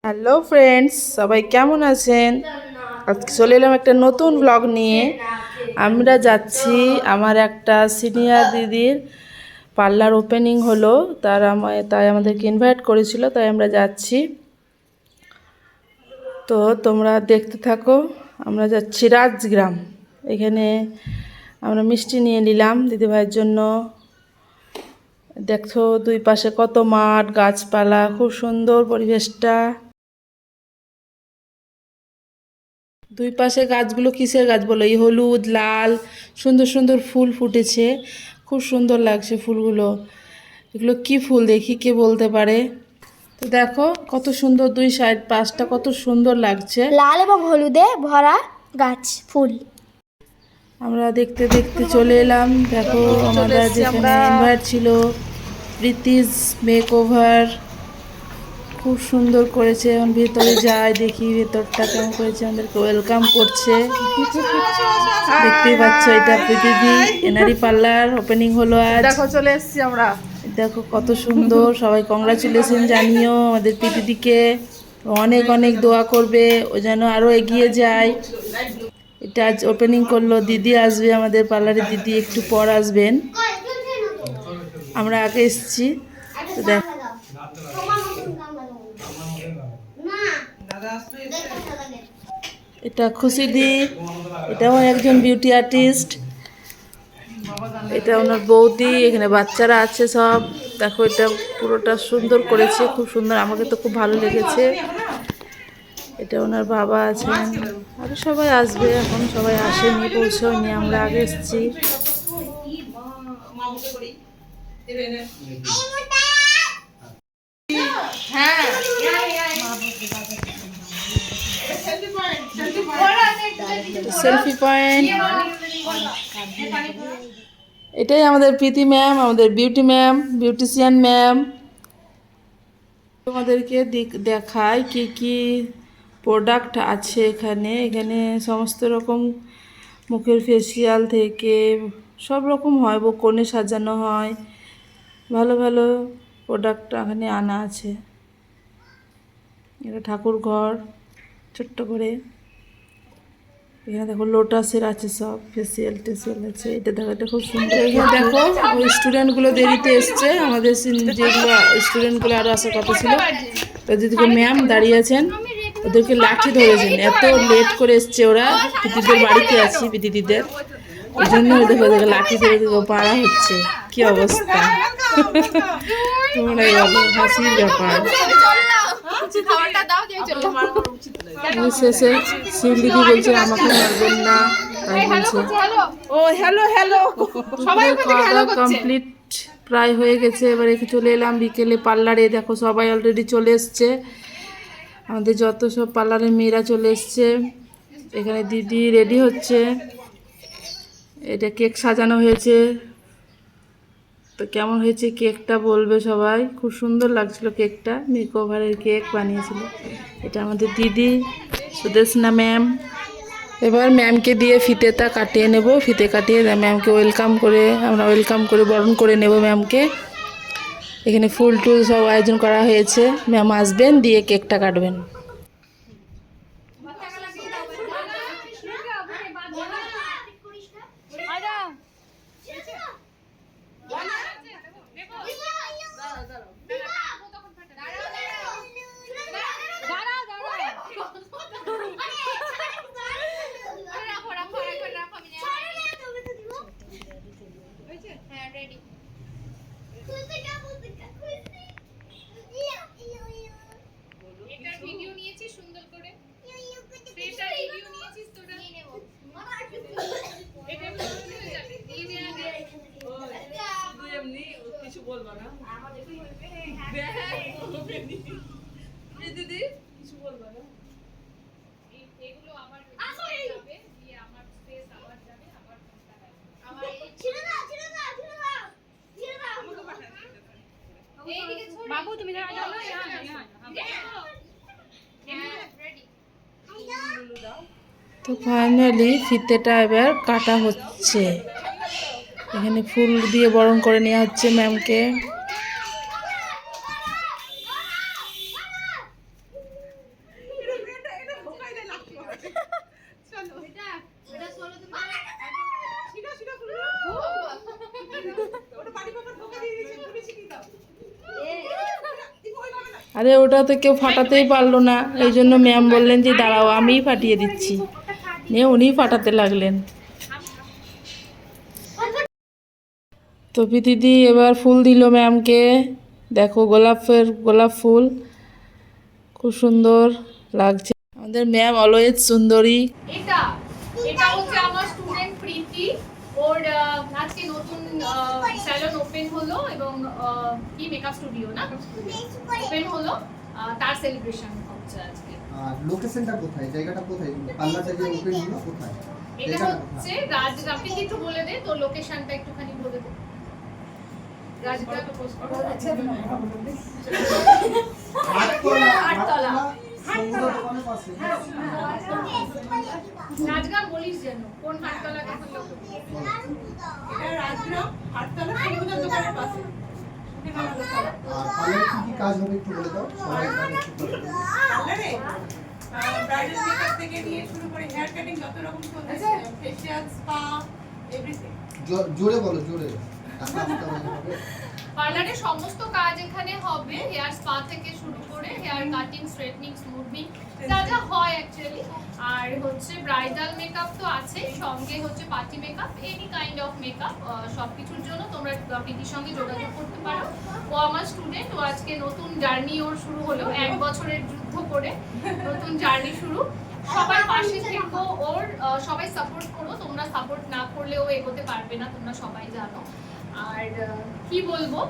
Hello friends, সবাই কেমন আছেন? আজকে চলে এলাম একটা নতুন ব্লগ নিয়ে। আমরা যাচ্ছি আমার একটা সিনিয়র দিদির পার্লার ওপেনিং হলো, তাই আমাদেরকে ইনভাইট করেছিল, তাই আমরা যাচ্ছি। তো তোমরা দেখতে থাকো। আমরা যাচ্ছি রাজগ্রাম। এখানে আমরা মিষ্টি নিয়ে নিলাম দিদিভাইয়ের জন্য। দেখো দুই পাশে কত মাঠ, গাছপালা, খুব সুন্দর পরিবেশটা। দুই পাশে গাছগুলো কিসের গাছ বলো? এই হলুদ লাল সুন্দর সুন্দর ফুল ফুটেছে, খুব সুন্দর লাগছে ফুলগুলো। এগুলো কি ফুল দেখি, কে বলতে পারে? তো দেখো কত সুন্দর, দুই সাইড পাশটা কত সুন্দর লাগছে, লাল এবং হলুদে ভরা গাছ ফুল। আমরা দেখতে দেখতে চলে এলাম। দেখো আমরা যেখানে ইনভাইট ছিল, প্রীতিজ মেকওভার, খুব সুন্দর করেছে। এখন ভেতরে যাই, দেখি ভেতরটা কেমন করেছে। আমাদেরকে ওয়েলকাম করছে, দেখতেই পাচ্ছ। এটা প্রীতিদি, এনারি পার্লার ওপেনিং হলো আজ। দেখো চলে এসেছি আমরা। দেখো কত সুন্দর। সবাই কংগ্রাচুলেশন জানিও আমাদের প্রীতিদিকে, অনেক অনেক দোয়া করবে ও যেন আরো এগিয়ে যায়। এটা আজ ওপেনিং করলো, দিদি আসবে আমাদের পার্লারে, দিদি একটু পর আসবেন, আমরা আগে এসেছি। তো দেখ এটা খুশিদি, এটাও একজন বিউটি আর্টিস্ট। এটা ওনার বৌদি, এখানে বাচ্চারা আছে সব। দেখো এটা পুরোটা সুন্দর করেছে, খুব সুন্দর, আমাকে তো খুব ভালো লেগেছে। এটা ওনার বাবা আছেন, আরো সবাই আসবে, এখন সবাই আসেনি, পৌঁছয়নি, আমরা আগে এসেছি। সেলফি পয়েন্ট, এটাই আমাদের প্রীতি ম্যাম, আমাদের বিউটি ম্যাম, বিউটিশিয়ান ম্যাম। তোমাদেরকে দেখায় কি কি প্রোডাক্ট আছে এখানে। এখানে সমস্ত রকম মুখের ফেসিয়াল থেকে সব রকম হয়, কোণে সাজানো হয়, ভালো ভালো প্রোডাক্ট এখানে আনা আছে। এটা ঠাকুর ঘর ছোট্ট করে। এখানে দেখো লোটাসের আছে, সব ফেসিয়াল টেসিয়াল আছে। এটা দেখো, এটা খুব সুন্দর। এখানে দেখো ওই স্টুডেন্টগুলো দেরিতে এসছে, আমাদের যেগুলো স্টুডেন্টগুলো আরও আসার কথা ছিল, ওদেরকে ম্যাম দাঁড়িয়ে আছেন, ওদেরকে লাঠি ধরেছেন, এত লেট করে এসছে ওরা। দিদিদের বাড়িতে আছি, দিদিদের, ওই জন্য দেখো ওদেরকে লাঠি ধরে দেখো পাড়া হচ্ছে। কি অবস্থা তোমরাই বলো, হাসির ব্যাপার। শেষে শিবদিদি বলছে আমাকে মারবেন না, তাই বলছে। ও হ্যালো হ্যালো, সবাই কমপ্লিট প্রায় হয়ে গেছে। এবার একটু চলে এলাম বিকেলে পার্লারে। দেখো সবাই অলরেডি চলে এসছে, আমাদের যত সব পার্লারের মেয়েরা চলে এসছে। এখানে দিদি রেডি হচ্ছে, এটা কেক সাজানো হয়েছে। তো কেমন হয়েছে কেকটা বলবে সবাই। খুব সুন্দর লাগছিল কেকটা, মেকওভারের কেক বানিয়েছিল। এটা আমাদের দিদি সুদেশনা ম্যাম। এবার ম্যামকে দিয়ে ফিতেটা কাটিয়ে নেব, ফিতে কাটিয়ে ম্যামকে ওয়েলকাম করে, আমরা ওয়েলকাম করে বরণ করে নেব ম্যামকে। এখানে ফুল টুল সব আয়োজন করা হয়েছে, ম্যাম আসবেন, দিয়ে কেকটা কাটবেন। ভিডিও নিয়েছিস সুন্দর করে, স্পেশাল ভিডিও নিয়েছিস তোরা, নিয়ে নেব এটা হয়ে যাবে, নিয়ে নে আগে। শুধু এমনি কিছু বলবা না, আমাদের কি বলবে? হ্যাঁ দিদি কিছু বলবা না, এগুলো আমার যাবে, দিয়ে আমার স্পেস আবার যাবে, আবার আমার ছিল না আমাকে পাঠাতে হবে। এইদিকে ছোড় বাবু, তুমি যাও যাও না, তো ফাইনালি ফিতেটা এবার কাটা হচ্ছে। এখানে ফুল দিয়ে বরণ করে নেওয়া হচ্ছে ম্যামকে। আরে ওটা তো কেউ ফাটাতেই পারলো না, এই জন্য ম্যাম বললেন যে দাঁড়াও আমিই ফাটিয়ে দিচ্ছি, নিয়ে উনিই ফাটাতে লাগলেন। তো দিদি এবার ফুল দিল ম্যামকে, দেখো গোলাপ ফুল খুব সুন্দর লাগছে। আমাদের ম্যাম অলওয়েজ সুন্দরী। এটা এটা হচ্ছে আমার স্টুডেন্ট প্রীতি। ওর আজকে নতুন স্যালন ওপেন হলো এবং কি মেকআপ স্টুডিও না ওপেন হলো, তার সেলিব্রেশন হচ্ছে আজকে। আর লোকেশনটা কোথায়, জায়গাটা কোথায়, পার্লারটা যে ওপেন হলো কোথায়? এটা হচ্ছে আপনি কি একটু বলে দে তো, লোকেশনটা একটুখানি বলে দে। রাজদা তো পোস্ট করো। আচ্ছা আটতলা সমুদ্র দোকানের পাশে। নাচগান বলিস যেন কোন হাটতলা কোন লোক। এটা রাজগ্রাম আটতলা সমুদ্র দোকানের পাশে। আর পার্লারে কি কি কাজ হবে একটু বলে দাও সবাই। পার্লারে ব্রাইডাল মেকআপ থেকে নিয়ে শুরু করে হেয়ার কাটিং যত রকম চলছে, ফেশিয়াল, স্পা, এভরিথিং। জোরে বলো, জোরে। পার্লারে সমস্ত কাজ এখানে হবে, হেয়ার স্পা থেকে শুরু করে হেয়ার কাটিং, স্ট্রেটনিং, স্মুথনিং, যা যা হয় অ্যাকচুয়ালি। আর হচ্ছে ব্রাইডাল মেকআপ তো আছে, সঙ্গে হচ্ছে party makeup, any kind of makeup, সবকিছুর জন্য তোমরা প্রীতির সঙ্গে যোগাযোগ করতে পারো। ও আমার স্টুডেন্ট, ও আজকে নতুন জার্নি ওর শুরু হলো, 1 বছরের যুদ্ধ করে নতুন জার্নি শুরু। সবাই পাশে থেকো ওর, সবাই সাপোর্ট করো, তোমরা সাপোর্ট না করলে ও এগোতে পারবে না, তোমরা সবাই জানো। আর কি বলবো,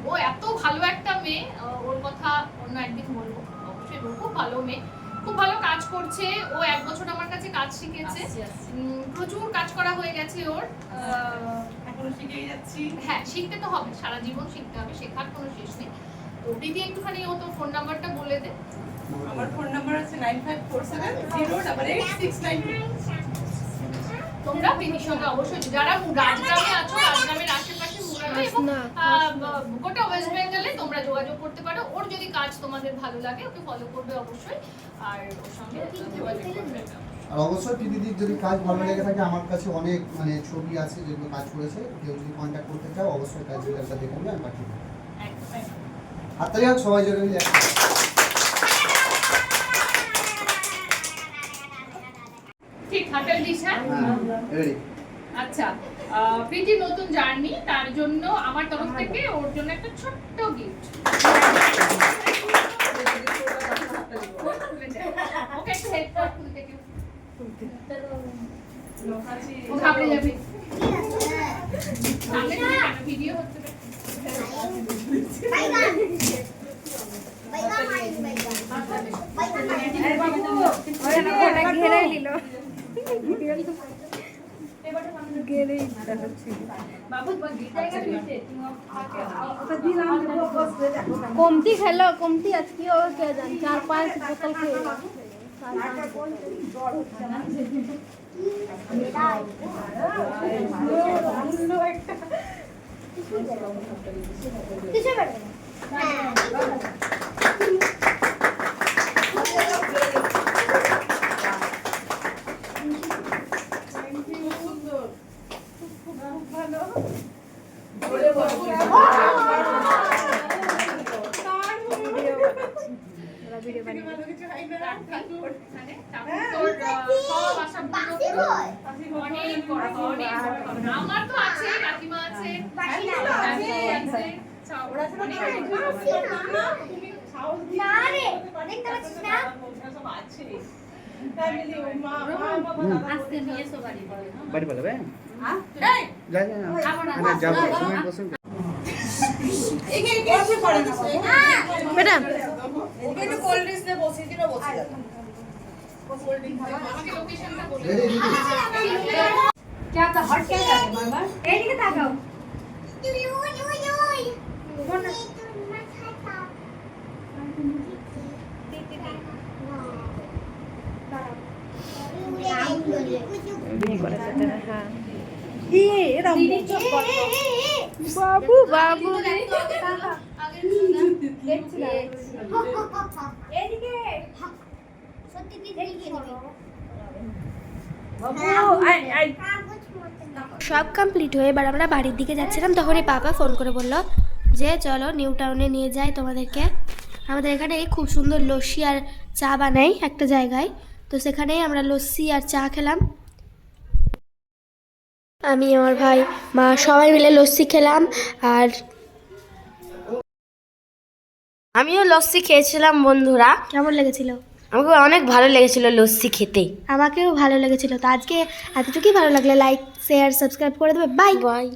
ও এত ভালো একটা মেয়ে, ওর কথা অন্য একদিন বলবো অবশ্যই। খুব ভালো মেয়ে, খুব ভালো কাজ করছে। ও 1 বছর আমার কাছে কাজ শিখেছে, প্রচুর কাজ করা হয়ে গেছে ওর। এখনো শিখেই যাচ্ছি। হ্যাঁ, শিখতে তো হবে, সারা জীবন শিখতে হবে, শেখার কোনো শেষ নেই। তো দিদি একটুখানি ও তো ফোন নাম্বারটা বলে দে। আমার ফোন নাম্বার আছে 95470869। তোমরা প্রীতির সঙ্গে অবশ্যই, যারা রাজগ্রামে আছো, রাজগ্রামের আশেপাশে মুরাদে এবং গোটা ওয়েস্ট বেঙ্গলে তোমরা যোগাযোগ করতে পারো। ওর যদি কাজ তোমাদের ভালো লাগে ওকে ফলো করবে অবশ্যই, আর ওর সঙ্গে যোগাযোগ করবে। আর অবশ্যই দিদির যদি কাজ ভালো লেগে থাকে, আমার কাছে অনেক মানে ছবি আছে যেগুলো কাজ করেছে, কেউ যদি কন্ট্যাক্ট করতে চাও অবশ্যই কাজ একটা দেখে নেবে, আমি পাঠিয়ে দেবো। হাততালি হোক সবাই জোরে মিলে। ঠিক হাতের দিশা। রেডি। আচ্ছা, প্রীতির নতুন জার্নি, তার জন্য আমার তরফ থেকে ওর জন্য একটা ছোট্ট গিফট। ওকে একটু হেল্প কর, খুলতে কেউ ও ঘাবড়ে যাবে। সামনে থেকে কেন ভিডিও হচ্ছে না? কমতি খেলো, কমতি আজকে ও কে জান 4-5 বোতল খেয়ে কিছু বেড়ে আমার তো আছে, কাকিমা আছে, বাড়ি পালাবে? যা যা না যাবো, তুমি বসুন। ম্যাডাম একটু কোল্ড ড্রিঙ্কস দিয়ে বসিয়ে দিলে বসে যাবে। আমাকে লোকেশনটা বলে রেডি দিদি। क्या था हट क्या कर रहे बार एদিকে তাকাও বাবু বাবু এদিকে সত্যি কি দেখি সব কমপ্লিট হয়ে এবার আমরা বাড়ির দিকে যাচ্ছিলাম, তখনই পাপা ফোন করে বলল যে চলো নিউ টাউনে নিয়ে যাই তোমাদেরকে। আমাদের এখানে খুব সুন্দর লস্যি আর চা বানাই একটা জায়গায়, তো সেখানেই আমরা লস্যি আর চা খেলাম। আমি, আমার ভাই, মা সবাই মিলে লস্যি খেলাম। আর আমিও লস্যি খেয়েছিলাম বন্ধুরা, কেমন লেগেছিল? আমাকে অনেক ভালো লেগেছিল লস্যি খেতে। আমাকেও ভালো লেগেছিল। তো আজকে এতটুকুই, ভালো লাগলে লাইক শেয়ার সাবস্ক্রাইব করে দেবে। Bye bye.